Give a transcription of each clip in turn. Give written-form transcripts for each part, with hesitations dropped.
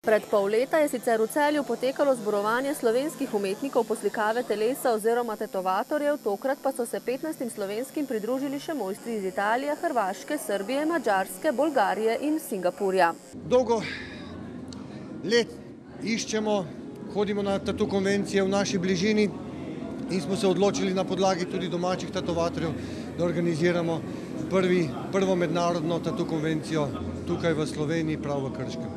Pred pol leta je sicer v Celju potekalo zborovanje slovenskih umetnikov poslikave telesa oziroma tetovatorjev, tokrat pa so se 15 slovenskim pridružili še mojstri iz Italije, Hrvaške, Srbije, Madžarske, Bolgarije in Singapurja. Dolgo let iščemo, hodimo na tatu konvencije v naši bližini in smo se odločili na podlagi tudi domačih tetovatorjev, da organiziramo prvo mednarodno tatu konvencijo tukaj v Sloveniji, prav v Krškem.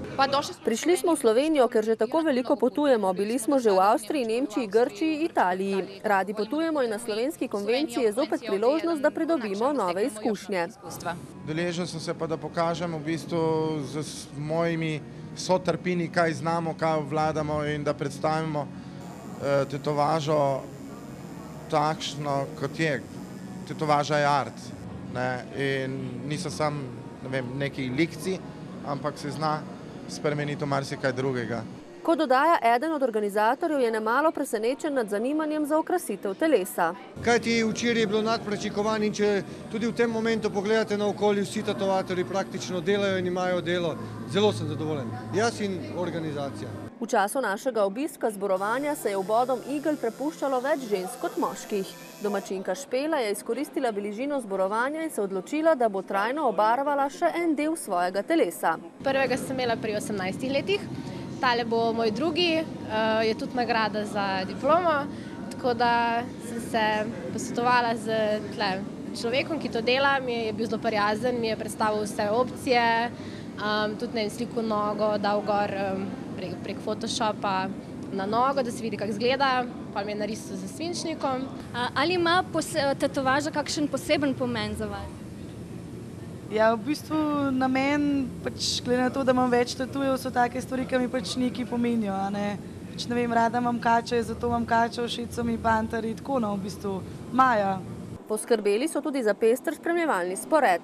Prišli smo v Slovenijo, ker že tako veliko potujemo. Bili smo že v Avstriji, Nemčiji, Grčiji, Italiji. Radi potujemo in na slovenski konvenciji je zopet priložnost, da pridobimo nove izkušnje. Deležil sem se pa, da pokažem v bistvu z mojimi sotrpini, kaj znamo, kaj obvladamo in da predstavimo tetovažo takšno, kot je. Tetovaža je art. In niso samo neki likci, ampak se zna spremeniti v marsikaj drugega. Ko dodaja eden od organizatorjev, je nemalo presenečen nad zanimanjem za okrasitev telesa. Kajti včeraj je bilo nadpričakovanj in če tudi v tem momentu pogledate naokoli, vsi tetovatorji praktično delajo in imajo delo, zelo sem zadovoljen. Jaz in organizacija. V času našega obiska zborovanja se je vbodom igel prepuščalo več žensk kot moških. Domačinka Špela je izkoristila bližino zborovanja in se odločila, da bo trajno obarvala še en del svojega telesa. Prvega sem imela pri 18 letih, tale bo moj drugi, je tudi nagrada za diplomo, tako da sem se posvetovala z človekom, ki to dela, mi je bil zelo prijazen, mi je predstavil vse opcije, tudi sliko nogo dal gor prek Photoshopa na nogo, da se vidi, kako izgleda, pa mi je narisal z svinčnikom. Ali ima tetovaža kakšen poseben pomen za vas? Ja, v bistvu namen, glede na to, da imam več tatujev, so take stvari, ki mi nekaj pomenijo. Ne vem, rada imam kače, zato imam kače, všeč so mi panterji, tako v bistvu Maja. Poskrbeli so tudi za pester spremljevalni spored.